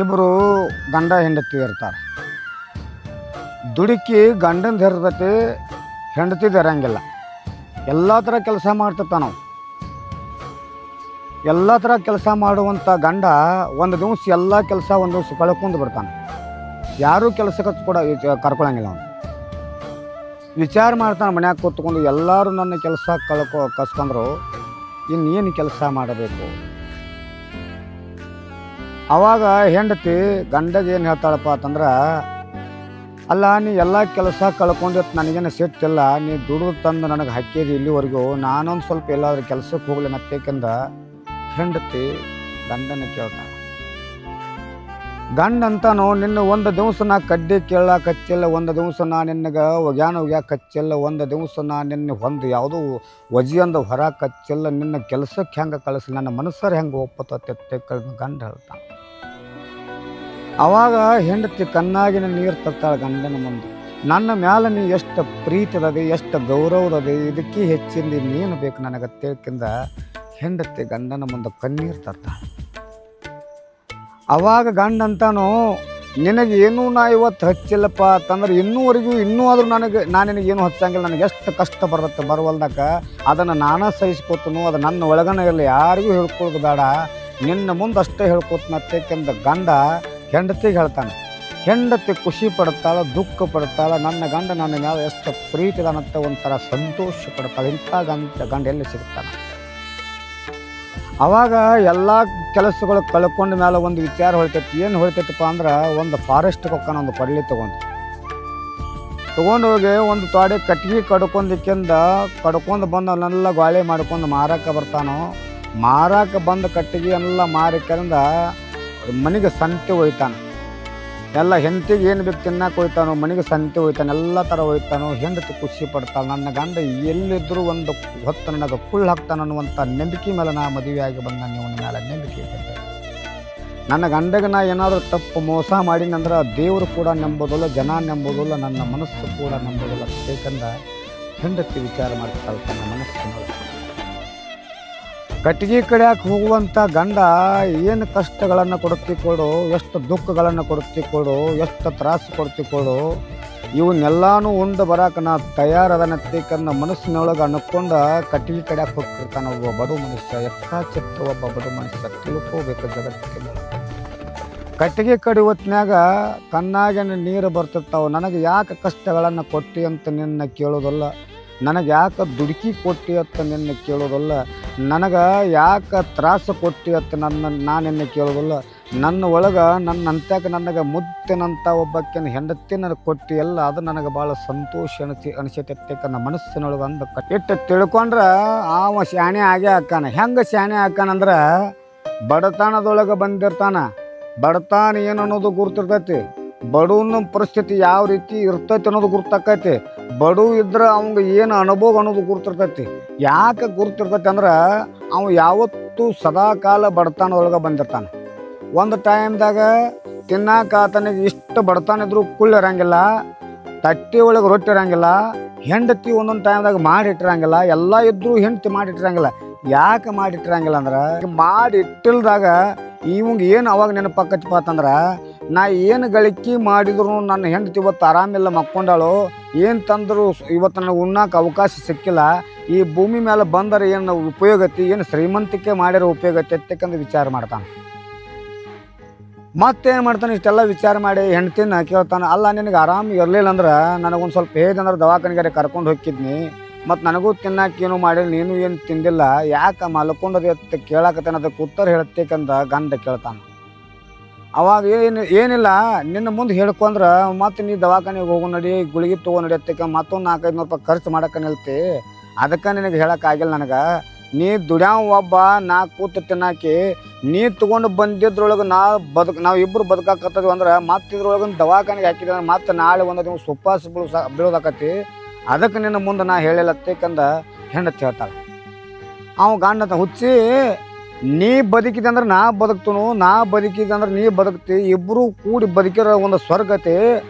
ಇಬ್ಬರು ಗಂಡ ಹೆಂಡತಿ ಇರ್ತಾರೆ. ದುಡುಕಿ ಗಂಡಂದು ಇರ್ತೈತಿ, ಹೆಂಡತಿದು ಇರಂಗಿಲ್ಲ. ಎಲ್ಲ ಥರ ಕೆಲಸ ಮಾಡ್ತಿರ್ತಾನೆ ನಾವು. ಎಲ್ಲ ಥರ ಕೆಲಸ ಮಾಡುವಂಥ ಗಂಡ ಒಂದು ದಿವಸ ಎಲ್ಲ ಕೆಲಸ ಒಂದು ದಿವಸ ಕಳ್ಕೊಂಡು ಬಿಡ್ತಾನೆ. ಯಾರೂ ಕೆಲಸಕ್ಕೆ ಕೂಡ ಕರ್ಕೊಳಂಗಿಲ್ಲ ಅವನು. ವಿಚಾರ ಮಾಡ್ತಾನೆ ಮನ್ಯಾಗ ಕೂತ್ಕೊಂಡು, ಎಲ್ಲರೂ ನನ್ನ ಕೆಲಸ ಕಸ್ಕೊಂಡ್ರು ಇನ್ನೇನು ಕೆಲಸ ಮಾಡಬೇಕು. ಆವಾಗ ಹೆಂಡತಿ ಗಂಡಗೆ ಏನು ಹೇಳ್ತಾಳಪ್ಪ ಅಂತಂದ್ರೆ, ಅಲ್ಲ ನೀ ಎಲ್ಲ ಕೆಲಸ ಕಳ್ಕೊಂಡಿತ್ತು, ನನಗೇನು ಸಿಟ್ಟಿಲ್ಲ, ನೀ ದುಡಿದು ತಂದು ನನಗೆ ಹಾಕಿದಿ ಇಲ್ಲಿವರೆಗೂ, ನಾನೊಂದು ಸ್ವಲ್ಪ ಎಲ್ಲಾದ್ರೂ ಕೆಲಸಕ್ಕೆ ಹೋಗ್ಲಿ ನತ್ತೇಕೆಂದ ಹೆಂಡತಿ ಗಂಡನ ಕೇಳ್ತಾನೆ. ಗಂಡ ಅಂತಾನು, ನಿನ್ನ ಒಂದು ದಿವಸ ನಾ ಕಡ್ಡಿ ಕೇಳಕ್ಕೆ ಹಚ್ಚಿಲ್ಲ, ಒಂದು ದಿವಸ ನಾ ನಿನಗೆ ಒಗ್ಯಾಕೆ ಹಚ್ಚಿಲ್ಲ, ಒಂದು ದಿವಸ ನಾ ನಿನ್ನ ಒಂದು ಯಾವುದೋ ಒಜಿಯಂದು ಹೊರಕ್ಕೆ ಹಚ್ಚಿಲ್ಲ, ನಿನ್ನ ಕೆಲಸಕ್ಕೆ ಹೆಂಗೆ ಕಳಿಸಲಿ, ನನ್ನ ಮನಸ್ಸರು ಹೆಂಗೆ ಒಪ್ಪತ್ತೆ ಗಂಡ ಹೇಳ್ತಾನೆ. ಆವಾಗ ಹೆಂಡತಿ ಕಣ್ಣಾಗಿನ ನೀರು ತರ್ತಾಳೆ ಗಂಡನ ಮುಂದೆ. ನನ್ನ ಮ್ಯಾಲೆ ನೀ ಎಷ್ಟು ಪ್ರೀತಿದದೆ, ಎಷ್ಟು ಗೌರವದದೆ, ಇದಕ್ಕೆ ಹೆಚ್ಚಿಂದ ಇನ್ನೇನು ಬೇಕು ನನಗೆ ತಿಳ್ಕಿಂದ ಹೆಂಡತಿ ಗಂಡನ ಮುಂದೆ ಕಣ್ಣೀರು ತರ್ತಾಳೆ. ಆವಾಗ ಗಂಡ ಅಂತಾನು, ನಿನಗೆ ಏನೂ ನಾ ಇವತ್ತು ಹಚ್ಚಿಲ್ಲಪ್ಪ ಅಂತಂದ್ರೆ ಇನ್ನೂ ಆದರೂ ನಾನು ನಿನಗೇನು ಹಚ್ಚಂಗಿಲ್ಲ, ನನಗೆ ಎಷ್ಟು ಕಷ್ಟ ಬರುವಲ್ದಕ್ಕ ಅದನ್ನು ನಾನೇ ಸಹಿಸ್ಕೋತನು, ಅದು ನನ್ನ ಒಳಗನ ಇರಲಿ, ಯಾರಿಗೂ ಹೇಳ್ಕೊಳ್ಳೋದು ಬೇಡ, ನಿನ್ನ ಮುಂದೆ ಅಷ್ಟೇ ಹೇಳ್ಕೊತನತ್ತೇಕೆಂದ ಗಂಡ ಹೆಂಡತಿಗೆ ಹೇಳ್ತಾನೆ. ಹೆಂಡತಿ ಖುಷಿ ಪಡ್ತಾಳೆ, ದುಃಖ ಪಡ್ತಾಳೆ, ನನ್ನ ಗಂಡ ನನ್ನ ಮೇಲೆ ಎಷ್ಟು ಪ್ರೀತಿದಾನಂತ ಒಂಥರ ಸಂತೋಷ ಪಡ್ತಾಳೆ. ಇಂಥ ಗಂಡ ಎಲ್ಲಿ ಸಿಗ್ತಾನೆ? ಆವಾಗ ಎಲ್ಲ ಕೆಲಸಗಳು ಕಳ್ಕೊಂಡ ಮೇಲೆ ಒಂದು ವಿಚಾರ ಹೊಳಿತೈತಿ. ಏನು ಹೊಳಿತೈತಪ್ಪ ಅಂದ್ರೆ, ಒಂದು ಫಾರೆಸ್ಟ್ಗೆ ಹೋಗ್ತಾನೆ, ಒಂದು ಕೊಡ್ಲಿ ತೊಗೊಂಡು ಹೋಗಿ ಒಂದು ತೋಡೆ ಕಟ್ಗೆ ಕಡ್ಕೊಂಡು ಬಂದು ಅವನ್ನೆಲ್ಲ ಗಾಳಿ ಮಾಡ್ಕೊಂಡು ಮಾರಕ್ಕೆ ಬರ್ತಾನೋ. ಮಾರಕ್ಕೆ ಬಂದ ಕಟ್ಟಿಗೆ ಎಲ್ಲ ಮಾರಿಕಂದ ಮನೆಗೆ ಸಂತೆ ಒಯ್ತಾನೆ. ಎಲ್ಲ ಹೆಂಡತಿಗೆ ಏನು ಬೇಕು ತಿನ್ನಕ್ಕೆ ಹೋಯ್ತಾನೋ, ಮನೆಗೆ ಸಂತೆ ಹೋಯ್ತಾನೆ, ಎಲ್ಲ ಥರ ಹೋಯ್ತಾನೋ. ಹೆಂಡತಿ ಖುಷಿ ಪಡ್ತಾಳೆ, ನನ್ನ ಗಂಡ ಎಲ್ಲಿದ್ದರೂ ಒಂದು ಹೊತ್ತು ನನಗೆ ಕುಳ್ಳು ಹಾಕ್ತಾನೆ ಅನ್ನುವಂಥ ನಂಬಿಕೆ ಮೇಲೆ ನಾ ಮದುವೆಯಾಗಿ ಬಂದ ನೀವು ಮೇಲೆ ನಂಬಿಕೆ ಇರ್ತದೆ. ನನ್ನ ಗಂಡಗೆ ನಾ ಏನಾದರೂ ತಪ್ಪು ಮೋಸ ಮಾಡಿನಂದ್ರೆ ದೇವರು ಕೂಡ ನಂಬೋದಿಲ್ಲ, ಜನ ನಂಬೋದಿಲ್ಲ, ನನ್ನ ಮನಸ್ಸು ಕೂಡ ನಂಬೋದಿಲ್ಲ. ಬೇಕಂದ್ರೆ ಹೆಂಡತಿ ವಿಚಾರ ಮಾಡ್ತಾಳೆ ತನ್ನ ಮನಸ್ಸಿನೊಳಗೆ. ಕಟ್ಟಿಗೆ ಕಡಿಯಾಕೆ ಹೋಗುವಂಥ ಗಂಡ ಏನು ಕಷ್ಟಗಳನ್ನು ಕೊಡುತ್ತಿಕೊಡು, ಎಷ್ಟು ದುಃಖಗಳನ್ನು ಕೊಡುತ್ತಿಕೊಡು, ಎಷ್ಟು ತ್ರಾಸು ಕೊಡುತ್ತಿಕೊಡು, ಇವನ್ನೆಲ್ಲಾನು ಉಂಡು ಬರಾಕ ನಾ ತಯಾರದನತ್ತೇಕನ್ನ ಮನಸ್ಸಿನೊಳಗೆ ಅನ್ಕೊಂಡು ಕಟ್ಟಿಗೆ ಕಡಿಯಾಕೆ ಹೋಗ್ತಿರ್ತಾನೆ ಒಬ್ಬ ಬಡು ಮನುಷ್ಯ. ಎಕ್ಕಾಚಿತ್ತ ಒಬ್ಬ ಬಡು ಮನುಷ್ಯ ತಿಳ್ಕೋಬೇಕು ಜಗತ್ತಿನ. ಕಟ್ಟಿಗೆ ಕಡಿ ಹೊತ್ನ್ಯಾಗ ಕಣ್ಣಾಗಿನ ನೀರು ಬರ್ತಿರ್ತಾವೆ. ನನಗೆ ಯಾಕೆ ಕಷ್ಟಗಳನ್ನು ಕೊಟ್ಟಿ ಅಂತ ನಿನ್ನ ಕೇಳೋದಲ್ಲ, ನನಗೆ ಯಾಕೆ ದುಡುಕಿ ಕೊಟ್ಟಿ ಅಂತ ನಿನ್ನ ಕೇಳೋದಲ್ಲ, ನನಗೆ ಯಾಕೆ ತ್ರಾಸು ಕೊಟ್ಟಿ ಅಂತ ನಾನೆನ್ನ ಕೇಳೋದಿಲ್ಲ. ನನ್ನ ಒಳಗೆ ನನ್ನ ಅಂತ್ಯಕ್ಕೆ ನನಗೆ ಮುತ್ತಿನಂಥ ಒಬ್ಬಕ್ಕಿನ ಹೆಂಡತಿ ನನಗೆ ಕೊಟ್ಟಿ ಎಲ್ಲ, ಅದು ನನಗೆ ಭಾಳ ಸಂತೋಷ ಅನಿಸತ್ತೆ ನನ್ನ ಮನಸ್ಸಿನೊಳಗೆ ಅಂದ ಇಟ್ಟು ತಿಳ್ಕೊಂಡ್ರೆ ಅವ ಶಾಣೆ ಆಗೇ ಹಾಕಾನ. ಹೆಂಗೆ ಶಾಣೆ ಹಾಕಾನಂದ್ರೆ, ಬಡತನದೊಳಗೆ ಬಂದಿರ್ತಾನ. ಬಡತನ ಏನು ಅನ್ನೋದು ಗುರ್ತಿರ್ತೈತಿ, ಬಡವನ ಪರಿಸ್ಥಿತಿ ಯಾವ ರೀತಿ ಇರ್ತೈತಿ ಅನ್ನೋದು ಗುರ್ತಾಕೈತಿ, ಬಡವ ಇದ್ರೆ ಅವಂಗೆ ಏನು ಅನುಭವ ಅನ್ನೋದು ಗುರ್ತಿರ್ತೈತಿ. ಯಾಕೆ ಗುರ್ತಿರ್ತೈತಿ ಅಂದ್ರೆ, ಅವ ಯಾವತ್ತೂ ಸದಾಕಾಲ ಬಡತನದೊಳಗೆ ಬಂದಿರ್ತಾನೆ. ಒಂದು ಟೈಮ್ದಾಗ ತಿನ್ನಾಕ ಆತನಿಗೆ ಇಷ್ಟು ಬಡತನ ಇದ್ರೂ ಕುಳ್ಳು ಇರಂಗಿಲ್ಲ, ತಟ್ಟಿ ಒಳಗೆ ರೊಟ್ಟಿ ಇರಂಗಿಲ್ಲ, ಹೆಂಡತಿ ಒಂದೊಂದು ಟೈಮ್ದಾಗ ಮಾಡಿಟ್ಟಿರಂಗಿಲ್ಲ, ಎಲ್ಲ ಇದ್ರೂ ಹೆಂಡತಿ ಮಾಡಿಟ್ಟಿರಂಗಿಲ್ಲ. ಯಾಕೆ ಮಾಡಿಟ್ಟಿರಂಗಿಲ್ಲ ಅಂದ್ರೆ, ಮಾಡಿಟ್ಟಿಲ್ದಾಗ ಇವಂಗೆ ಏನು ಅವಾಗ ನೆನಪಾಕತ್ತಪ್ಪ ಅಂತಂದ್ರೆ, ನಾ ಏನು ಗಳಿಕೆ ಮಾಡಿದ್ರು ನನ್ನ ಹೆಂಡತಿ ಇವತ್ತು ಆರಾಮಿಲ್ಲ ಮಕ್ಕೊಂಡಾಳು, ಏನು ತಂದರೂ ಇವತ್ತು ನನಗೆ ಉಣ್ಣಕ್ಕೆ ಅವಕಾಶ ಸಿಕ್ಕಿಲ್ಲ, ಈ ಭೂಮಿ ಮೇಲೆ ಬಂದರೆ ಏನು ಉಪಯೋಗತಿ, ಏನು ಶ್ರೀಮಂತಿಕೆ ಮಾಡಿರೋ ಉಪಯೋಗತಿ ಅಂತಕ್ಕಂದು ವಿಚಾರ ಮಾಡ್ತಾನೆ. ಮತ್ತೇನು ಮಾಡ್ತಾನೆ, ಇಷ್ಟೆಲ್ಲ ವಿಚಾರ ಮಾಡಿ ಹೆಂಡ್ತಿನ ಕೇಳ್ತಾನೆ. ಅಲ್ಲ, ನಿನಗೆ ಆರಾಮ ಇರಲಿಲ್ಲ ಅಂದ್ರೆ ನನಗೊಂದು ಸ್ವಲ್ಪ ಹೇಳಿದಂದ್ರೆ ದವಾಖಾನೆಗಾರೆ ಕರ್ಕೊಂಡು ಹೋಗಿದ್ನಿ, ಮತ್ತು ನನಗೂ ತಿನ್ನಕ್ಕೇನು ಮಾಡಿ ನೀನು ಏನು ತಿಂದಿಲ್ಲ, ಯಾಕೆ ಮಲ್ಕೊಂಡದೆ ಅಂತ ಕೇಳಾಕತ್ತೇನೆ, ಅದಕ್ಕೆ ಉತ್ತರ ಹೇಳತ್ತೇಕಂದ ಗಂಡ ಕೇಳ್ತಾನೆ. ಅವಾಗ ಏನಿಲ್ಲ ನಿನ್ನ ಮುಂದೆ ಹೇಳ್ಕೊಂಡ್ರೆ ಮತ್ತು ನೀ ದವಾಖಾನೆಗೆ ಹೋಗೋ ನಡಿ, ಗುಳಿಗೆ ತೊಗೋ ನಡಿಯತ್ತಕ್ಕೆ ಮತ್ತೊಂದು 400-500 ರೂಪಾಯಿ ಖರ್ಚು ಮಾಡಕ್ಕೆ ನಿಲ್ತಿ, ಅದಕ್ಕೆ ನಿನಗೆ ಹೇಳೋಕ್ಕಾಗಿಲ್ಲ ನನಗೆ. ನೀ ದುಡ್ಯಾವ ಒಬ್ಬ, ನಾ ಕೂತು ತಿನ್ನಾಕಿ, ನೀ ತೊಗೊಂಡು ಬಂದಿದ್ರೊಳಗೆ ನಾವು ಇಬ್ಬರು ಬದುಕಾಕತ್ತದ್ವಿ ಅಂದ್ರೆ ಮತ್ತೆ ಇದ್ರೊಳಗೆ ದವಾಖಾನೆಗೆ ಹಾಕಿದ್ರೆ ಮತ್ತೆ ನಾಳೆ ಒಂದು ದಿವಸ ಉಪವಾಸ ಬೀಳೋದಾಕತಿ, ಅದಕ್ಕೆ ನಿನ್ನ ಮುಂದೆ ನಾ ಹೇಳಿಲ್ಲತ್ತೇಕಂದ ಹೆಂಡತಿ ಹೇಳ್ತಾಳೆ. ಅವ ಗಂಡ ಹುಚ್ಚಿ, ನೀ ಬದುಕಿದೆ ಅಂದ್ರೆ ನಾ ಬದುಕ್ತನು, ನಾ ಬದುಕಿದೆ ಅಂದ್ರೆ ನೀ ಬದುಕ್ತಿ, ಇಬ್ಬರು ಕೂಡಿ ಬದುಕಿರೋ ಒಂದು ಸ್ವರ್ಗತಿ.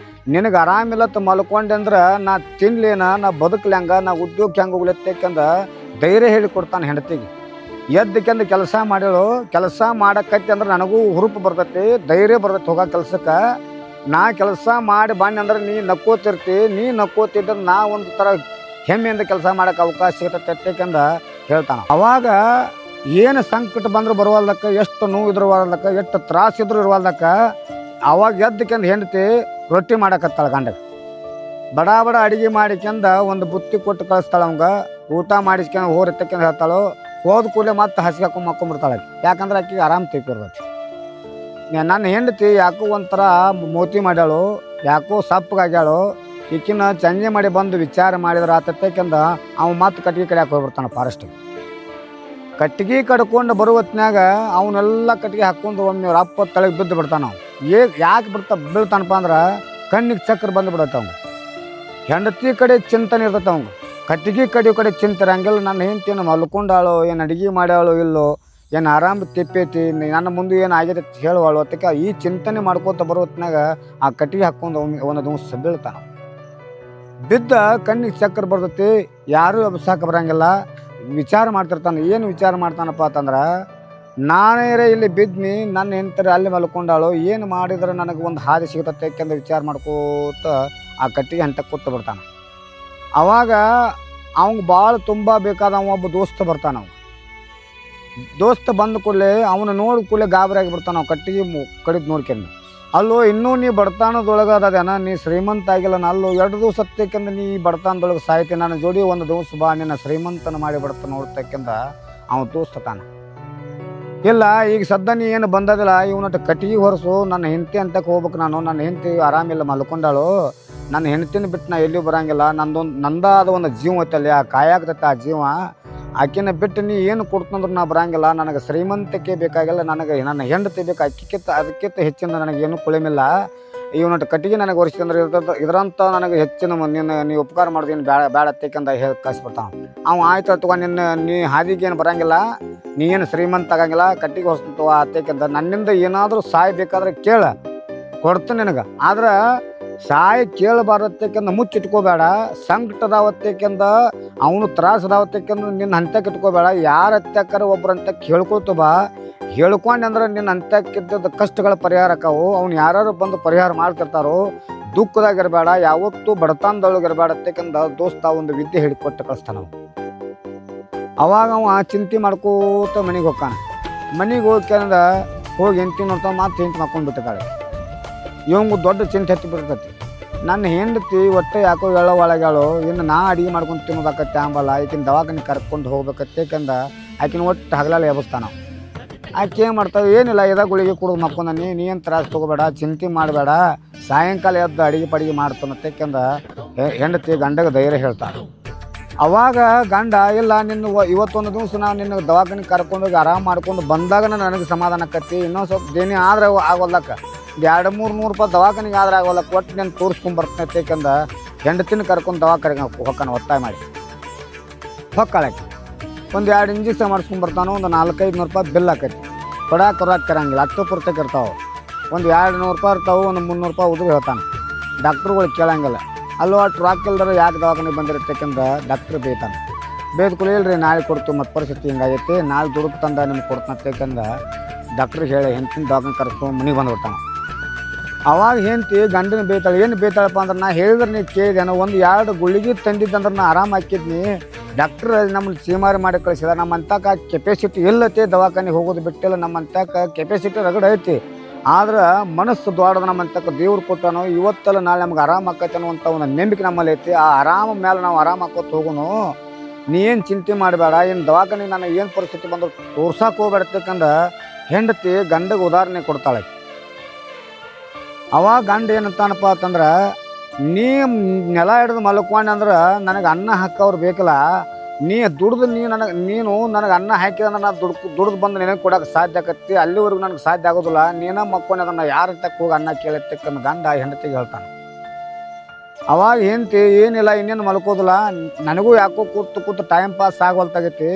ನಿನಗೆ ಆರಾಮಿಲ್ಲತ್ತ ಮಲ್ಕೊಂಡೆ ಅಂದ್ರೆ ನಾ ತಿನ್ಲೇನ, ನಾ ಬದುಕ್ಲಿ ಹಂಗ, ನಾ ಉದ್ಯೋಗಕ್ಕೆ ಹೆಂಗೆ ಹೋಗ್ಲತ್ತೇಕಂದ ಧೈರ್ಯ ಹೇಳಿಕೊಡ್ತಾನೆ ಹೆಂಡತಿಗೆ. ಎದ್ದಕ್ಕೆಂದು ಕೆಲಸ ಮಾಡ್ಯಾಳು. ಕೆಲಸ ಮಾಡಕ್ಕತ್ತಿ ಅಂದ್ರೆ ನನಗೂ ಹುರುಪು ಬರ್ತೈತಿ, ಧೈರ್ಯ ಬರ್ತೈತಿ ಹೋಗೋ ಕೆಲ್ಸಕ್ಕೆ. ನಾ ಕೆಲಸ ಮಾಡಿ ಬನ್ನಿ ಅಂದ್ರೆ ನೀ ನಕ್ಕೋತಿರ್ತಿ, ನೀ ನಕ್ಕೋತಿದ್ರೆ ನಾ ಒಂದು ಥರ ಹೆಮ್ಮೆಯಿಂದ ಕೆಲಸ ಮಾಡೋಕೆ ಅವಕಾಶ ಸಿಗತ್ತೆ ಯಾಕೆಂದ ಹೇಳ್ತಾನೆ. ಅವಾಗ ಏನು ಸಂಕಟ ಬಂದರೂ ಬರುವಲ್ದಕ್ಕೆ, ಎಷ್ಟು ನೋವು ಇದ್ರು ಇರವಲ್ದಕ್ಕೆ, ಎಷ್ಟು ತ್ರಾಸ ಇದ್ರು ಇರುವಲ್ದಕ್ಕೆ, ಅವಾಗ ಎದ್ದಕ್ಕೆಂದು ಹೆಂಡತಿ ರೊಟ್ಟಿ ಮಾಡಕತ್ತಾಳ ಗಂಡಗೆ. ಬಡ ಬಡ ಅಡುಗೆ ಮಾಡಿಕ್ಯಂದ ಒಂದು ಬುತ್ತಿ ಕೊಟ್ಟು ಕಳಿಸ್ತಾಳೆ. ಅವಂಗೆ ಊಟ ಮಾಡಿಸ್ಕೊಂಡು ಹೋರಿತ್ತಕ್ಕೆಂದು ಹೇಳ್ತಾಳು. ಹೋದ ಕೂಡಲೇ ಮತ್ತೆ ಹಸಿಗಾಕೊಂಡು ಮಕ್ಕೊಂಬಿಡ್ತಾಳೆ. ಯಾಕಂದ್ರೆ ಆಕೆಗೆ ಆರಾಮ್ ತೆಗಿರ್ತೈತಿ. ನನ್ನ ಹೆಂಡತಿ ಯಾಕೋ ಒಂಥರ ಮೋತಿ ಮಾಡ್ಯಾಳು, ಯಾಕೋ ಸಪ್ಪಗಾಗ್ಯಾಳು. ಈಕಿನ ಚಂಜೆ ಮಾಡಿ ಬಂದು ವಿಚಾರ ಮಾಡಿದ್ರೆ ಆತಕ್ಕೆಂದ ಅವ ಮತ್ತೆ ಕಟ್ಟಿಗೆ ಕಡಿಯಾಕೆ ಹೋಗ್ಬಿಡ್ತಾನೆ ಫಾರೆಸ್ಟಿಗೆ. ಕಟ್ಟಿಗೆ ಕಡ್ಕೊಂಡು ಬರುವತ್ನಾಗ ಅವನ್ನೆಲ್ಲ ಕಟ್ಟಿಗೆ ಹಾಕ್ಕೊಂಡು ಒಮ್ಮೆ ರಪ್ಪ ತಳಗೆ ಬಿದ್ದು ಬಿಡ್ತಾನೆ. ಯಾಕೆ ಬೀಳ್ತಾನಪ್ಪ ಅಂದ್ರೆ ಕಣ್ಣಿಗೆ ಚಕ್ರ ಬಂದು ಬಿಡುತ್ತೆ ಅವ್ನು. ಹೆಂಡತಿ ಕಡೆ ಚಿಂತನೆ ಇರ್ತೈತೆ ಅವ್ನು. ಕಟ್ಟಿಗೆ ಕಡಿಯೋ ಕಡೆ ಚಿಂತನೆ ಹಂಗೆಲ್ಲ. ನನ್ನ ಹೆಂಡತಿಯನ್ನು ಮಲ್ಕೊಂಡಾಳು, ಏನು ಅಡುಗೆ ಮಾಡ್ಯಾಳು ಇಲ್ಲೋ, ಏನು ಆರಾಮ್ ತಿಪ್ಪೈತಿ, ನನ್ನ ಮುಂದೆ ಏನು ಆಗೈತೆ ಹೇಳುವಾಳು ಅದಕ್ಕೆ ಈ ಚಿಂತನೆ ಮಾಡ್ಕೋತ ಬರೋತ್ನಾಗ ಆ ಕಟ್ಟಿಗೆ ಹಾಕ್ಕೊಂಡು ಒಂದು ದಿವಸ ಬೀಳ್ತಾನೆ. ಬಿದ್ದ ಕಣ್ಣಿಗೆ ಚಕ್ರ ಬರ್ತೈತಿ. ಯಾರೂ ಅಬ್ಸಾಕ ಬರಂಗಿಲ್ಲ. ವಿಚಾರ ಮಾಡ್ತಿರ್ತಾನೆ. ಏನು ವಿಚಾರ ಮಾಡ್ತಾನಪ್ಪ ಅಂತಂದ್ರೆ, ನಾನೇ ಇಲ್ಲಿ ಬಿದ್ನಿ, ನನ್ನ ಹೆಂಡತಿ ಅಲ್ಲಿ ಮಲ್ಕೊಂಡಾಳು, ಏನು ಮಾಡಿದ್ರೆ ನನಗೆ ಒಂದು ಹಾದಿ ಸಿಗತ್ತೆ ಯಾಕೆಂದ್ರೆ ವಿಚಾರ ಮಾಡ್ಕೋತ ಆ ಕಟ್ಟಿಗೆ ಹಂತ ಕೂತು ಬಿಡ್ತಾನೆ. ಅವಾಗ ಅವ್ಗೆ ಭಾಳ ತುಂಬ ಬೇಕಾದ ಒಬ್ಬ ದೋಸ್ತ ಬರ್ತಾನೆ. ಅವ್ನು ದೋಸ್ತ ಬಂದ ಕೂಡಲೇ ಅವನು ನೋಡಿ ಕೂಡಲೇ ಗಾಬರಿ ಆಗಿಬಿಡ್ತಾನೆ. ನಾವು ಕಟ್ಟಿಗೆ ಕಡಿದು ನೋಡ್ಕೊಂಡು, ಅಲ್ಲೋ ಇನ್ನೂ ನೀ ಬಡತಾನದೊಳಗೆ ಅದೇನ, ನೀ ಶ್ರೀಮಂತ ಆಗಿಲ್ಲ. ಅಲ್ಲೋ 2 ದಿವಸ ಹತ್ತಕ್ಕೆಂದ್ರೆ ನೀ ಬಡತಾನದೊಳಗೆ ಸಾಯ್ತಿ, ನನ್ನ ಜೋಡಿ ಒಂದು ದಿವಸ ಬಾ, ನಿನ್ನ ಶ್ರೀಮಂತನ ಮಾಡಿ ಬಡ್ತ ನೋಡ್ತಕ್ಕೆಂದ ಅವನು ದೋಸ್ತ ತಾನ. ಇಲ್ಲ ಈಗ ಸದ್ದ ನೀ ಏನು ಬಂದದಿಲ್ಲ, ಇವನಟ್ಟು ಕಟ್ಟಿಗೆ ಹೊರಸು, ನನ್ನ ಹೆಂಡತಿ ಅಂತಕ್ಕೆ ಹೋಗ್ಬೇಕು ನಾನು. ನನ್ನ ಹೆಂಡತಿ ಆರಾಮಿಲ್ಲ, ಮಲ್ಕೊಂಡಾಳು. ನನ್ನ ಹೆಂಡತಿನ ಬಿಟ್ಟು ನಾ ಎಲ್ಲಿಯೂ ಬರೋಂಗಿಲ್ಲ. ನಂದಾದ ಒಂದು ಜೀವ ಐತಲ್ಲಿ, ಆ ಕಾಯಾಗ್ತೈತೆ ಆ ಜೀವ. ಆಕಿನ ಬಿಟ್ಟು ನೀ ಏನು ಕೊಡ್ತಂದ್ರೆ ನಾ ಬರೋಂಗಿಲ್ಲ. ನನಗೆ ಶ್ರೀಮಂತಕ್ಕೆ ಬೇಕಾಗಿಲ್ಲ, ನನಗೆ ನನ್ನ ಹೆಂಡತಿ ಬೇಕು. ಅದಕ್ಕಿಂತ ಹೆಚ್ಚಿನ ನನಗೇನು ಕುಳಿಮಿಲ್ಲ. ಇವನಟ್ಟು ಕಟ್ಟಿಗೆ ನನಗೆ ಒರೆಸಿದ್ರೆ ಇದರಂತ ನನಗೆ ಹೆಚ್ಚಿನ ನೀ ಉಪಕಾರ ಮಾಡೋದೇನು ಬೇಡ ಅತ್ತೇಕಂದ ಹೇಳಿ ಕಳಿಸ್ಬಿಡ್ತಾವ. ಅವ ಆಯ್ತು ತಗೊಂಡು ನೀ ಹಾದಿಗೇನು ಬರೋಂಗಿಲ್ಲ, ನೀ ಏನು ಶ್ರೀಮಂತ ಆಗಂಗಿಲ್ಲ, ಕಟ್ಟಿಗೆ ಹೊಸ್ತವ ಅತ್ತೇಕಂದ ನನ್ನಿಂದ ಏನಾದರೂ ಸಾಯ್ಬೇಕಾದ್ರೆ ಕೇಳ, ಕೊಡ್ತೀನಿ ನಿನಗೆ. ಆದ್ರೆ ಸಾಯಿ ಕೇಳಬಾರತ್ತೇಕಂದ ಮುಚ್ಚಿಟ್ಕೋಬೇಡ. ಸಂಕಟದಾವತ್ತೇಕೆಂದ ಅವನು ತ್ರಾಸದಾವತ್ತೇಕೆಂದ್ರೆ ನಿನ್ನ ಹಂತಕ್ಕೆ ಇಟ್ಕೋಬೇಡ. ಯಾರ ಹತ್ಯಾಕಾರ ಒಬ್ರು ಹಂತಕ್ಕೆ ಹೇಳ್ಕೊತ ಬಾ. ಹೇಳ್ಕೊಂಡೆ ಅಂದ್ರೆ ನಿನ್ನ ಹಂತಕ್ಕಿದ್ದ ಕಷ್ಟಗಳ ಪರಿಹಾರಕ್ಕವು ಅವ್ನು ಯಾರು ಬಂದು ಪರಿಹಾರ ಮಾಡ್ತಿರ್ತಾರೋ. ದುಃಖದಾಗಿರಬೇಡ, ಯಾವತ್ತೂ ಬಡತನದೊಳಗಿರಬೇಡ ಅತ್ತೇಕಂದ ದೋಸ್ತ ಒಂದು ವಿದ್ಯೆ ಹಿಡ್ಕೊಟ್ಟು ಕಳಿಸ್ತಾನ. ಅವಾಗ ಅವ ಚಿಂತೆ ಮಾಡ್ಕೋತ ಮನೆಗೆ ಹೋಗ್ತಾನೆ. ಮನೆಗೆ ಹೋಗ್ಕಂದ ಹೋಗಿ ಹೆಂಡ್ತಿ ನೋಡ್ತಾ ಮತ್ತೆ ಹೆಂಡ್ತಿ ಮಾಡ್ಕೊಂಡು ಬಿಟ್ಟಿದ್ದಾಳೆ. ಇವಂಗು ದೊಡ್ಡ ಚಿಂತೆ ಹತ್ತಿ ಬಿಡ್ತೈತಿ. ನನ್ನ ಹೆಂಡತಿ ಒಟ್ಟೆ ಯಾಕೋ ಒಳಗ್ಯಾಳು, ಇನ್ನು ನಾ ಅಡುಗೆ ಮಾಡ್ಕೊಂಡು ತಿನ್ನೋದಾಕತ್ತೆ ಅಂಬಲ್ಲ. ಆಕಿನ ದವಾಖಾನೆ ಕರ್ಕೊಂಡು ಹೋಗ್ಬೇಕತ್ತೇಕಂದ ಆಕಿನ ಒಟ್ಟು ಹಗಲಲ್ಲಿ ಎಬ್ಬಿಸ್ತಾನ. ಆಕೆ ಏನು ಮಾಡ್ತಾವೆ, ಏನಿಲ್ಲ ಇದ ಗುಳಿಗೆ ಕುಡಿದು ಮಕ್ಕೊಂಡ, ನೀ ಏನು ತ್ರಾಸ ತೊಗೋಬೇಡ, ಚಿಂತೆ ಮಾಡಬೇಡ, ಸಾಯಂಕಾಲ ಎದ್ದು ಅಡುಗೆ ಮಾಡ್ತಾನತ್ತೇಕಂದ ಹೆಂಡತಿ ಗಂಡಗೆ ಧೈರ್ಯ ಹೇಳ್ತಾಳೆ. ಅವಾಗ ಗಂಡ ಇಲ್ಲ ನಿನ್ನ ಇವತ್ತೊಂದು ದಿವಸ ನಾನು ನಿನ್ನ ದವಾಖಾನೆ ಕರ್ಕೊಂಡೋಗಿ ಆರಾಮ್ ಮಾಡ್ಕೊಂಡು ಬಂದಾಗ ನನಗೆ ಸಮಾಧಾನ ಆಕತಿ. ಇನ್ನೊಂದು ಸ್ವಲ್ಪ ದೇನಿ ಆದ್ರೆ ಆಗೋಲ್ಲಕ್ಕ, 200-300 ರೂಪಾಯಿ ದವಾಖಾನಿಗೆ ಆದ್ರೆ ಆಗೋಲ್ಲಕ್ಕ, ಒಟ್ಟು ನಾನು ತೋರಿಸ್ಕೊಂಬರ್ತೈತೇಕಂದ ಹೆಂಡತಿನ ಕರ್ಕೊಂಡು ದವಾಖಾನೆಗೆ ಹೊಕ್ಕಾನ ಒತ್ತಾಯ ಮಾಡಿ ಹೊಕ್ಕಾಳಕ್ಕೆ. ಒಂದು 2 ಇಂಜೆಕ್ಷನ್ ಮಾಡಿಸ್ಕೊಂಬರ್ತಾನೋ, ಒಂದು 400-500 ರೂಪಾಯಿ ಬಿಲ್ ಆಕೈತಿ. ಕೊಡಾಕಿರಂಗಿಲ್ಲ, ಅಷ್ಟು ಪುರ್ತಕ್ಕೆ ಇರ್ತಾವೆ. ಒಂದು 200 ರೂಪಾಯಿ ಇರ್ತಾವೆ, ಒಂದು 300 ರೂಪಾಯಿ ಉದುರು ಹೇಳ್ತಾನೆ. ಡಾಕ್ಟ್ರುಗಳು ಕೇಳಂಗಿಲ್ಲ. ಅಲ್ಲೋ ಅಷ್ಟು ರೊಕ್ಕ ಇಲ್ದ್ರೆ ಯಾಕೆ ದವಾಖಾನೆಗೆ ಬಂದಿರ್ತಕ್ಕಂದ ಡಾಕ್ಟ್ರ್ ಬೇಯ್ತಾನೆ. ಬೇಯ್ದು ಇಲ್ರಿ ನಾಳೆ ಕೊಡ್ತೀವಿ, ಮತ್ತು ಪರಿಸ್ಥಿತಿ ಹಿಂಗಾಗೈತಿ, ನಾಳೆ ದುಡುಕು ತಂದ ನಿಮ್ಗೆ ಕೊಡ್ತಂತೇಕಂದ ಡಾಕ್ಟ್ರಿಗೆ ಹೇಳಿ ಹೆಂಡ್ತಿನ ದವಾಖಾನೆ ಕರ್ಸ್ಕೊಂಡು ಮನೆಗೆ ಬಂದುಬಿಡ್ತಾನೆ. ಅವಾಗ ಹೆಂಡ್ತಿ ಗಂಡನ ಬೇಯ್ತಾಳೆ. ಏನು ಬೇಯ್ತಾಳಪ್ಪ ಅಂದ್ರೆ, ನಾ ಹೇಳಿದ್ರೆ ನೀವು ಕೇಳಿದೇನೋ, 1-2 ಗುಳಿಗೆ ತಂದಿದ್ದಂದ್ರೆ ನಾ ಆರಾಮ ಹಾಕಿದ್ನಿ. ಡಾಕ್ಟ್ರ್ ನಮ್ಮನ್ನು ಚೀಮಾರಿ ಮಾಡಿ ಕಳಿಸಿದ. ನಮ್ಮಂತಕ ಕೆಪಾಸಿಟಿ ಎಲ್ಲೈತಿ, ದವಾಖಾನೆಗೆ ಹೋಗೋದು ಬಿಟ್ಟಿಲ್ಲ. ನಮ್ಮಂತಕ ಕೆಪಾಸಿಟಿ ರಗಡ ಐತಿ. ಆದ್ರೆ ಮನಸ್ಸು ದೊಡ್ಡದ. ನಮ್ಮಂತಕ ದೇವ್ರು ಕೊಟ್ಟನೋ, ಇವತ್ತೆಲ್ಲ ನಾಳೆ ನಮ್ಗೆ ಆರಾಮ ಆಕೈತೆ ಅನ್ನುವಂಥ ಒಂದು ನಂಬಿಕೆ ನಮ್ಮಲ್ಲಿ ಐತಿ. ಆ ಆರಾಮ ಮೇಲೆ ನಾವು ಆರಾಮ ಹಾಕೋತ ಹೋಗೋನು. ನೀ ಏನು ಚಿಂತೆ ಮಾಡಬೇಡ, ಏನು ದವಾಖಾನೆ ನನಗೆ ಏನು ಪರಿಸ್ಥಿತಿ ಬಂದರೂ ತೋರ್ಸಕ್ಕೆ ಹೋಗ್ಬೇಡತ್ತಕ್ಕಂದ ಹೆಂಡತಿ ಗಂಡಗೆ ಉದಾಹರಣೆ ಕೊಡ್ತಾಳೆ. ಅವಾಗ ಗಂಡ ಏನಂತಾನಪ್ಪ ಅಂತಂದ್ರೆ, ನೀ ನೆಲ ಹಿಡಿದು ಮಲ್ಕೊಂಡೆ ಅಂದ್ರೆ ನನಗೆ ಅನ್ನ ಹಾಕೋರು ಬೇಕಲ್ಲ, ನೀ ದುಡ್ದು ನೀನು ನನಗೆ ಅನ್ನ ಹಾಕಿದ್ರೆ ನಾನು ದುಡ್ದು ಬಂದು ನಿನಗೆ ಕೊಡೋಕೆ ಸಾಧ್ಯ ಆಕತ್ತಿ. ಅಲ್ಲಿವರೆಗೂ ನನಗೆ ಸಾಧ್ಯ ಆಗೋದಿಲ್ಲ. ನೀನ ಮಕ್ಕೊಂಡೆ ಅದನ್ನು ಯಾರ ತಕ್ಕ ಹೋಗಿ ಅನ್ನ ಕೇಳತ್ತಕ್ಕಂದು ಗಂಡ ಹೆಂಡತಿಗೆ ಹೇಳ್ತಾನೆ. ಅವಾಗ ಹೆಂಡತಿ ಏನಿಲ್ಲ, ಇನ್ನೇನು ಮಲ್ಕೋದಿಲ್ಲ, ನನಗೂ ಯಾಕೋ ಕೂತು ಟೈಮ್ ಪಾಸ್ ಆಗೋಲ್ತಾಗೈತಿ,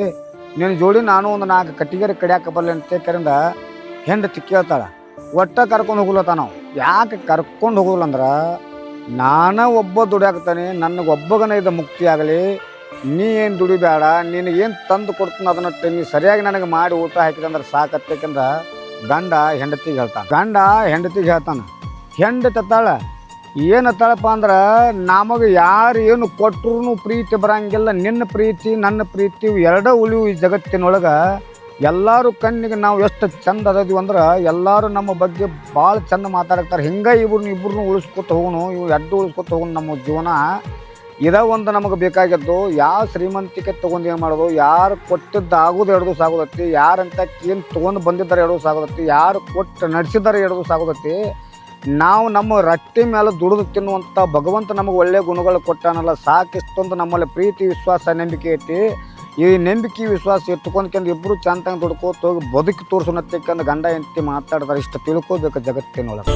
ನಿನ್ನ ಜೋಡಿ ನಾನು ಒಂದು 4 ಕಟ್ಟಿಗೆರೆ ಕಡಿಯಾಕೆ ಬರಲಿ ಅಂತೇಕರಿಂದ ಹೆಂಡತಿ ಕೇಳ್ತಾಳೆ. ಒಟ್ಟ ಕರ್ಕೊಂಡು ಹೋಗ್ಲತ್ತ. ನಾವು ಯಾಕೆ ಕರ್ಕೊಂಡು ಹೋಗೋದಿಲ್ಲ ಅಂದ್ರೆ, ನಾನು ಒಬ್ಬ ದುಡಿಯಾಕ್ತಾನೆ, ನನಗೆ ಒಬ್ಬಗನ ಇದು ಮುಕ್ತಿ ಆಗಲಿ, ನೀ ಏನು ದುಡಿಬೇಡ, ನಿನಗೇನು ತಂದು ಕೊಡ್ತೀನಿ ಅದನ್ನ ನೀ ಸರಿಯಾಗಿ ನನಗೆ ಮಾಡಿ ಊಟ ಹಾಕಿದಂದ್ರೆ ಸಾಕತ್ತೇಕಂದ್ರೆ ಗಂಡ ಹೆಂಡತಿಗೆ ಹೇಳ್ತಾನೆ. ಗಂಡ ಹೆಂಡತಿಗೆ ಹೇಳ್ತಾನೆ. ಹೆಂಡತಾಳ ಏನತ್ತಾಳಪ್ಪ ಅಂದ್ರೆ ನಮಗೆ ಯಾರು ಏನು ಕೊಟ್ಟರು ಪ್ರೀತಿ ಬರಂಗಿಲ್ಲ, ನಿನ್ನ ಪ್ರೀತಿ ನನ್ನ ಪ್ರೀತಿ ಎರಡೂ ಉಳಿವು ಈ ಜಗತ್ತಿನೊಳಗೆ. ಎಲ್ಲರೂ ಕಣ್ಣಿಗೆ ನಾವು ಎಷ್ಟು ಚಂದ ಅದೀವಿ ಅಂದ್ರೆ ಎಲ್ಲರೂ ನಮ್ಮ ಬಗ್ಗೆ ಭಾಳ ಚಂದ ಮಾತಾಡ್ತಾರೆ. ಹಿಂಗೆ ಇಬ್ಬರನ್ನೂ ಉಳಿಸ್ಕೊತ ಹೋಗೋಣ, ಇವು ಎಡ್ಡು ಉಳಿಸ್ಕೊತ ಹೋಗೋಣ. ನಮ್ಮ ಜೀವನ ಇದೇ ಒಂದು ನಮಗೆ ಬೇಕಾಗಿದ್ದು. ಯಾವ ಶ್ರೀಮಂತಿಕೆ ತೊಗೊಂಡು ಏನು ಮಾಡೋದು, ಯಾರು ಕೊಟ್ಟಿದ್ದು ಆಗೋದು 2 ದಿವಸ ಆಗೋದತ್ತಿ, ಯಾರಂತ ಏನು ತೊಗೊಂಡು ಬಂದಿದ್ದಾರೆ 2 ದಿವಸ ಆಗೋದತ್ತಿ, ಯಾರು ಕೊಟ್ಟು ನಡೆಸಿದ್ದಾರೆ 2 ದಿವಸ ಆಗೋದತ್ತಿ. ನಾವು ನಮ್ಮ ರಟ್ಟಿ ಮೇಲೆ ದುಡಿದು ತಿನ್ನುವಂಥ ಭಗವಂತ ನಮಗೆ ಒಳ್ಳೆಯ ಗುಣಗಳು ಕೊಟ್ಟಾನಲ್ಲ, ಸಾಕಿಷ್ಟೊಂದು ನಮ್ಮಲ್ಲಿ ಪ್ರೀತಿ ವಿಶ್ವಾಸ ನಂಬಿಕೆ ಐತಿ. ಈ ನಂಬಿಕೆ ವಿಶ್ವಾಸ ಎತ್ಕೊಂಡ್ಕೊಂಡು ಇಬ್ಬರು ಚಂದಂಗೆ ದುಡ್ಕೋತ ಹೋಗಿ ಬದುಕಿ ತೋರಿಸೋಣತ್ತಕ್ಕಂದು ಗಂಡ ಹೆಂಡತಿ ಮಾತಾಡ್ತಾರೆ. ಇಷ್ಟು ತಿಳ್ಕೋಬೇಕು ಜಗತ್ತಿನೊಳಗೆ.